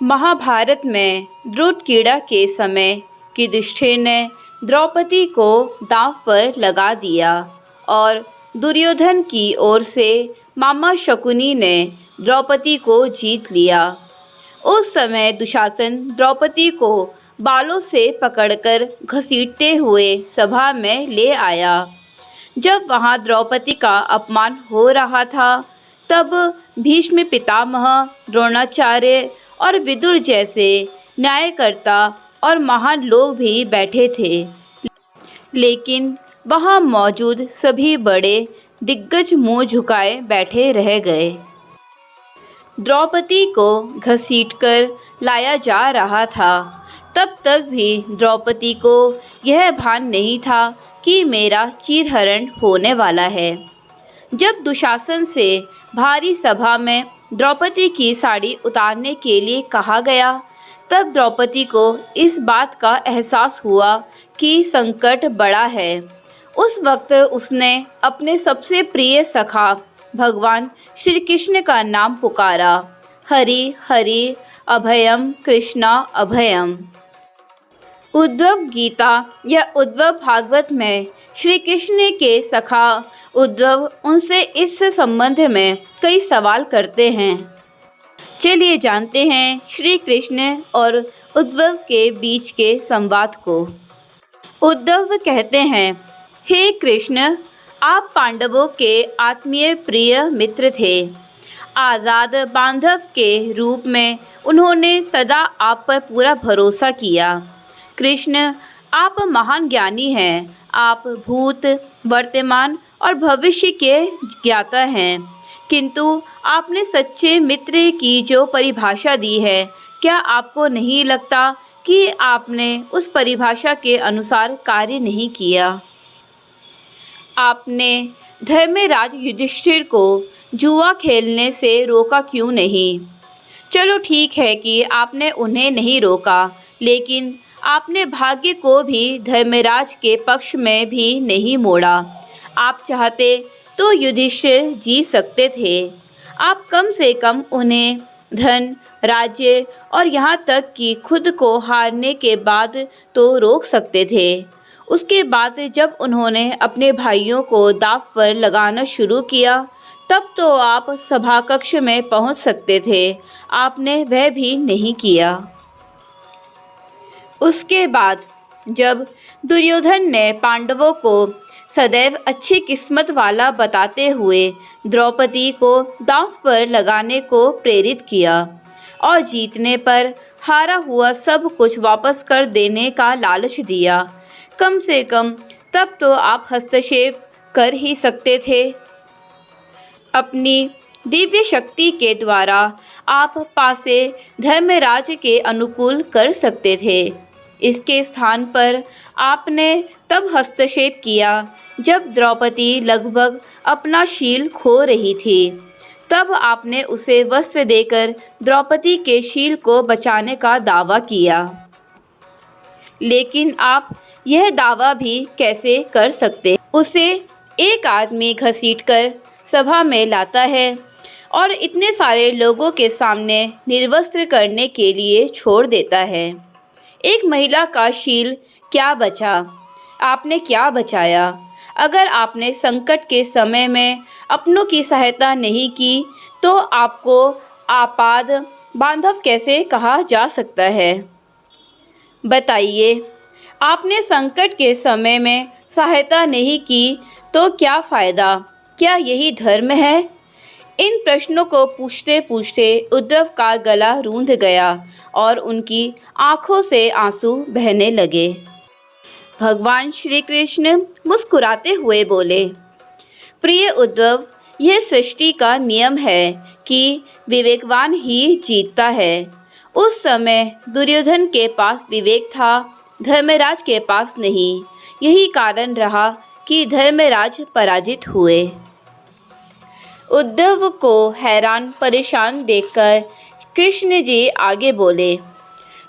महाभारत में द्रुटक्रीड़ा के समय युधिष्ठिर ने द्रौपदी को दांव पर लगा दिया और दुर्योधन की ओर से मामा शकुनी ने द्रौपदी को जीत लिया। उस समय दुशासन द्रौपदी को बालों से पकड़कर घसीटते हुए सभा में ले आया। जब वहां द्रौपदी का अपमान हो रहा था, तब भीष्म पितामह, द्रोणाचार्य और विदुर जैसे न्यायकर्ता और महान लोग भी बैठे थे, लेकिन वहां मौजूद सभी बड़े दिग्गज मुंह झुकाए बैठे रह गए। द्रौपदी को घसीटकर लाया जा रहा था, तब तक भी द्रौपदी को यह भान नहीं था कि मेरा चीरहरण होने वाला है। जब दुशासन से भारी सभा में द्रौपदी की साड़ी उतारने के लिए कहा गया, तब द्रौपदी को इस बात का एहसास हुआ कि संकट बड़ा है। उस वक्त उसने अपने सबसे प्रिय सखा भगवान श्री कृष्ण का नाम पुकारा, हरि हरि अभयम कृष्णा अभयम। उद्धव गीता या उद्धव भागवत में श्री कृष्ण के सखा उद्धव उनसे इस संबंध में कई सवाल करते हैं। चलिए जानते हैं श्री कृष्ण और उद्धव के बीच के संवाद को। उद्धव कहते हैं, हे कृष्ण, आप पांडवों के आत्मीय प्रिय मित्र थे। आज़ाद बांधव के रूप में उन्होंने सदा आप पर पूरा भरोसा किया। कृष्ण, आप महान ज्ञानी हैं। आप भूत, वर्तमान और भविष्य के ज्ञाता हैं, किंतु आपने सच्चे मित्र की जो परिभाषा दी है, क्या आपको नहीं लगता कि आपने उस परिभाषा के अनुसार कार्य नहीं किया? आपने धर्मराज युधिष्ठिर को जुआ खेलने से रोका क्यों नहीं? चलो ठीक है कि आपने उन्हें नहीं रोका, लेकिन आपने भाग्य को भी धर्मराज के पक्ष में भी नहीं मोड़ा। आप चाहते तो युधिष्ठिर जीत सकते थे। आप कम से कम उन्हें धन, राज्य और यहाँ तक कि खुद को हारने के बाद तो रोक सकते थे। उसके बाद जब उन्होंने अपने भाइयों को दांव पर लगाना शुरू किया, तब तो आप सभा कक्ष में पहुँच सकते थे। आपने वह भी नहीं किया। उसके बाद जब दुर्योधन ने पांडवों को सदैव अच्छी किस्मत वाला बताते हुए द्रौपदी को दांव पर लगाने को प्रेरित किया और जीतने पर हारा हुआ सब कुछ वापस कर देने का लालच दिया, कम से कम तब तो आप हस्तक्षेप कर ही सकते थे। अपनी दिव्य शक्ति के द्वारा आप पासे धर्मराज के अनुकूल कर सकते थे। इसके स्थान पर आपने तब हस्तक्षेप किया जब द्रौपदी लगभग अपना शील खो रही थी। तब आपने उसे वस्त्र देकर द्रौपदी के शील को बचाने का दावा किया। लेकिन आप यह दावा भी कैसे कर सकते? उसे एक आदमी घसीटकर सभा में लाता है और इतने सारे लोगों के सामने निर्वस्त्र करने के लिए छोड़ देता है। एक महिला का शील क्या बचा? आपने क्या बचाया? अगर आपने संकट के समय में अपनों की सहायता नहीं की, तो आपको आपाद बांधव कैसे कहा जा सकता है? बताइए, आपने संकट के समय में सहायता नहीं की तो क्या फ़ायदा? क्या यही धर्म है? इन प्रश्नों को पूछते पूछते उद्धव का गला रूंध गया और उनकी आंखों से आंसू बहने लगे। भगवान श्री कृष्ण मुस्कुराते हुए बोले, प्रिय उद्धव, यह सृष्टि का नियम है कि विवेकवान ही जीतता है। उस समय दुर्योधन के पास विवेक था, धर्मराज के पास नहीं। यही कारण रहा कि धर्मराज पराजित हुए। उद्धव को हैरान परेशान देखकर कृष्ण जी आगे बोले,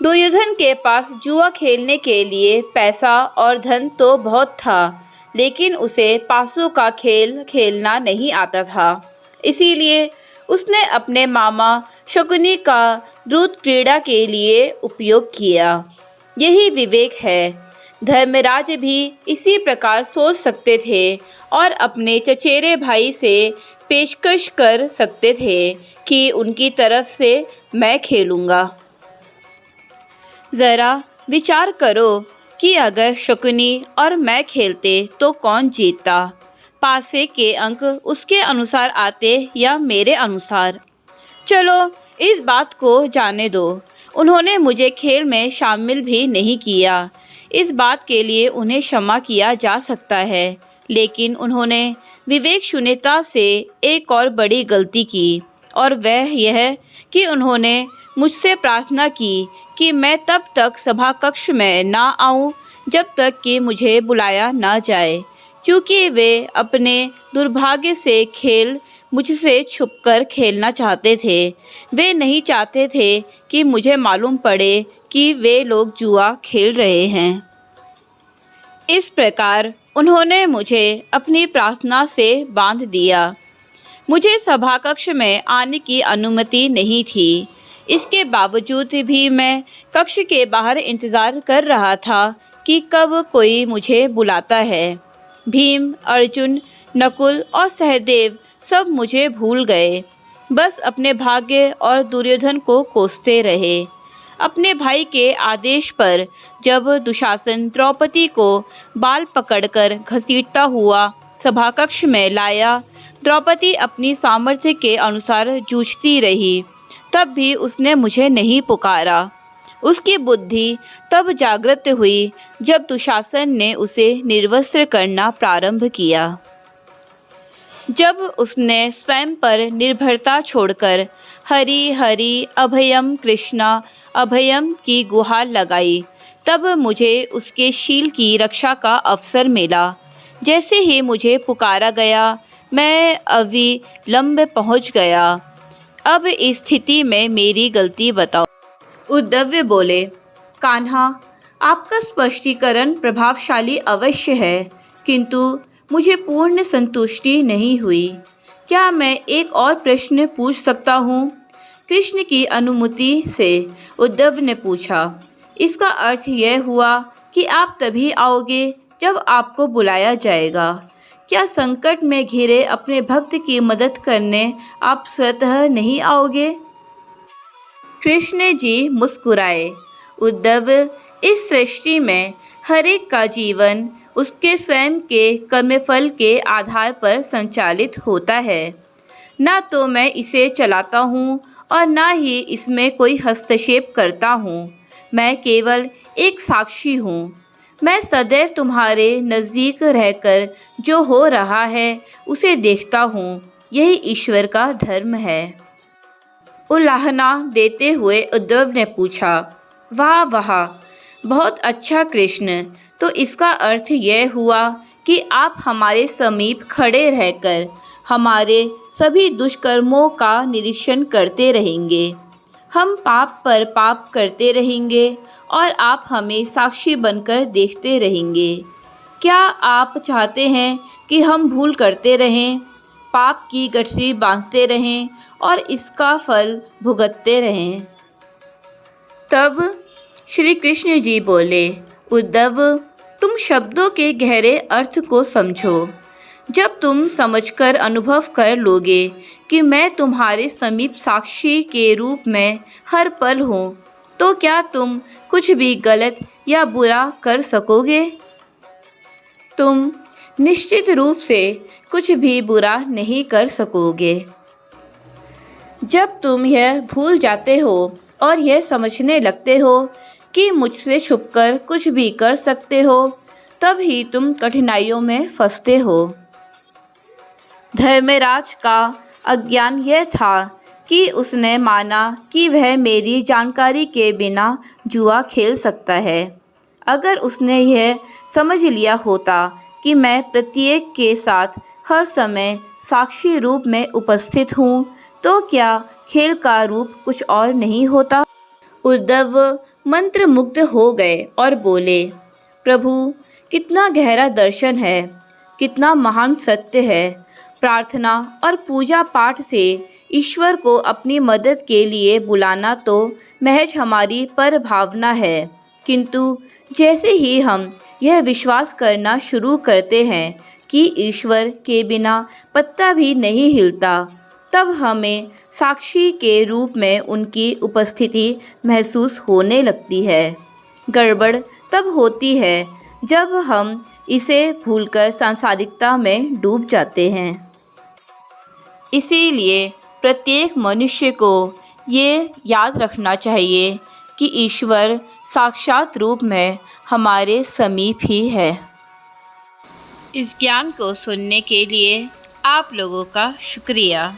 दुर्योधन के पास जुआ खेलने के लिए पैसा और धन तो बहुत था, लेकिन उसे पासों का खेल खेलना नहीं आता था। इसीलिए उसने अपने मामा शकुनी का द्रुत क्रीड़ा के लिए उपयोग किया। यही विवेक है। धर्मराज भी इसी प्रकार सोच सकते थे और अपने चचेरे भाई से पेशकश कर सकते थे कि उनकी तरफ से मैं खेलूँगा। ज़रा विचार करो कि अगर शकुनी और मैं खेलते तो कौन जीतता। पासे के अंक उसके अनुसार आते या मेरे अनुसार। चलो इस बात को जाने दो। उन्होंने मुझे खेल में शामिल भी नहीं किया। इस बात के लिए उन्हें क्षमा किया जा सकता है, लेकिन उन्होंने विवेक शून्यता से एक और बड़ी गलती की, और वह यह कि उन्होंने मुझसे प्रार्थना की कि मैं तब तक सभा कक्ष में ना आऊं जब तक कि मुझे बुलाया ना जाए, क्योंकि वे अपने दुर्भाग्य से खेल मुझसे छुपकर खेलना चाहते थे। वे नहीं चाहते थे कि मुझे मालूम पड़े कि वे लोग जुआ खेल रहे हैं। इस प्रकार उन्होंने मुझे अपनी प्रार्थना से बांध दिया। मुझे सभा कक्ष में आने की अनुमति नहीं थी। इसके बावजूद भी मैं कक्ष के बाहर इंतज़ार कर रहा था कि कब कोई मुझे बुलाता है। भीम, अर्जुन, नकुल और सहदेव सब मुझे भूल गए, बस अपने भाग्य और दुर्योधन को कोसते रहे। अपने भाई के आदेश पर जब दुशासन द्रौपदी को बाल पकड़कर घसीटता हुआ सभा कक्ष में लाया, द्रौपदी अपनी सामर्थ्य के अनुसार जूझती रही। तब भी उसने मुझे नहीं पुकारा। उसकी बुद्धि तब जागृत हुई जब दुशासन ने उसे निर्वस्त्र करना प्रारंभ किया। जब उसने स्वयं पर निर्भरता छोड़कर हरि हरि अभयम कृष्णा अभयम की गुहार लगाई, तब मुझे उसके शील की रक्षा का अवसर मिला। जैसे ही मुझे पुकारा गया, मैं अविलंब पहुंच गया। अब इस स्थिति में मेरी गलती बताओ। उद्धव बोले, कान्हा, आपका स्पष्टीकरण प्रभावशाली अवश्य है, किंतु मुझे पूर्ण संतुष्टि नहीं हुई। क्या मैं एक और प्रश्न पूछ सकता हूँ? कृष्ण की अनुमति से उद्धव ने पूछा। इसका अर्थ यह हुआ कि आप तभी आओगे जब आपको बुलाया जाएगा। क्या संकट में घिरे अपने भक्त की मदद करने आप स्वतः नहीं आओगे? कृष्ण जी मुस्कुराए। उद्धव, इस सृष्टि में हर एक का जीवन उसके स्वयं के कर्मफल के आधार पर संचालित होता है। ना तो मैं इसे चलाता हूँ और ना ही इसमें कोई हस्तक्षेप करता हूँ। मैं केवल एक साक्षी हूँ। मैं सदैव तुम्हारे नज़दीक रहकर जो हो रहा है उसे देखता हूँ। यही ईश्वर का धर्म है। उलाहना देते हुए उद्धव ने पूछा, वाह वाह, बहुत अच्छा कृष्ण। तो इसका अर्थ यह हुआ कि आप हमारे समीप खड़े रहकर हमारे सभी दुष्कर्मों का निरीक्षण करते रहेंगे। हम पाप पर पाप करते रहेंगे और आप हमें साक्षी बनकर देखते रहेंगे। क्या आप चाहते हैं कि हम भूल करते रहें, पाप की गठरी बांधते रहें और इसका फल भुगतते रहें? तब श्री कृष्ण जी बोले, उद्धव, तुम शब्दों के गहरे अर्थ को समझो। जब तुम समझकर अनुभव कर लोगे कि मैं तुम्हारे समीप साक्षी के रूप में हर पल हूँ, तो क्या तुम कुछ भी गलत या बुरा कर सकोगे? तुम निश्चित रूप से कुछ भी बुरा नहीं कर सकोगे। जब तुम यह भूल जाते हो और यह समझने लगते हो कि मुझसे छुपकर कुछ भी कर सकते हो, तब ही तुम कठिनाइयों में फंसते हो। धर्मराज का अज्ञान यह था कि उसने माना कि वह मेरी जानकारी के बिना जुआ खेल सकता है। अगर उसने यह समझ लिया होता कि मैं प्रत्येक के साथ हर समय साक्षी रूप में उपस्थित हूँ, तो क्या खेल का रूप कुछ और नहीं होता? उद्धव मंत्रमुग्ध हो गए और बोले, प्रभु, कितना गहरा दर्शन है, कितना महान सत्य है। प्रार्थना और पूजा पाठ से ईश्वर को अपनी मदद के लिए बुलाना तो महज हमारी परभावना है, किंतु जैसे ही हम यह विश्वास करना शुरू करते हैं कि ईश्वर के बिना पत्ता भी नहीं हिलता, तब हमें साक्षी के रूप में उनकी उपस्थिति महसूस होने लगती है। गड़बड़ तब होती है जब हम इसे भूलकर सांसारिकता में डूब जाते हैं। इसीलिए प्रत्येक मनुष्य को ये याद रखना चाहिए कि ईश्वर साक्षात रूप में हमारे समीप ही है। इस ज्ञान को सुनने के लिए आप लोगों का शुक्रिया।